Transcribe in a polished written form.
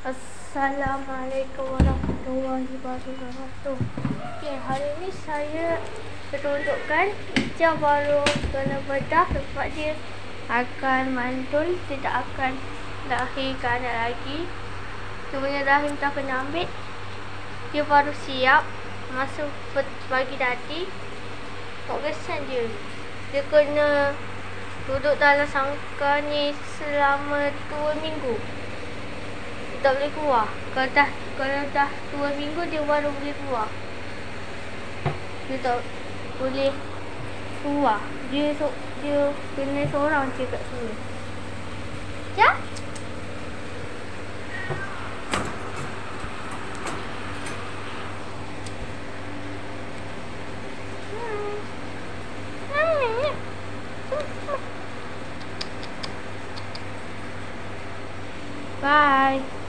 Assalamualaikum warahmatullahi wabarakatuh. Okay, hari ni saya tunjukkan Ica baru kena bedah sebab dia akan mandul, tidak akan lahirkan anak lagi. Sebenarnya rahim tak kena ambil. Dia baru siap masuk pagi tadi. Tak kesan dia. Dia kena duduk dalam sangka ni selama 2 minggu. Tak boleh keluar. Kalau dah 2 minggu dia baru boleh keluar. Dia tak boleh keluar. Dia kena seorang je kat sini. Ya? Bye.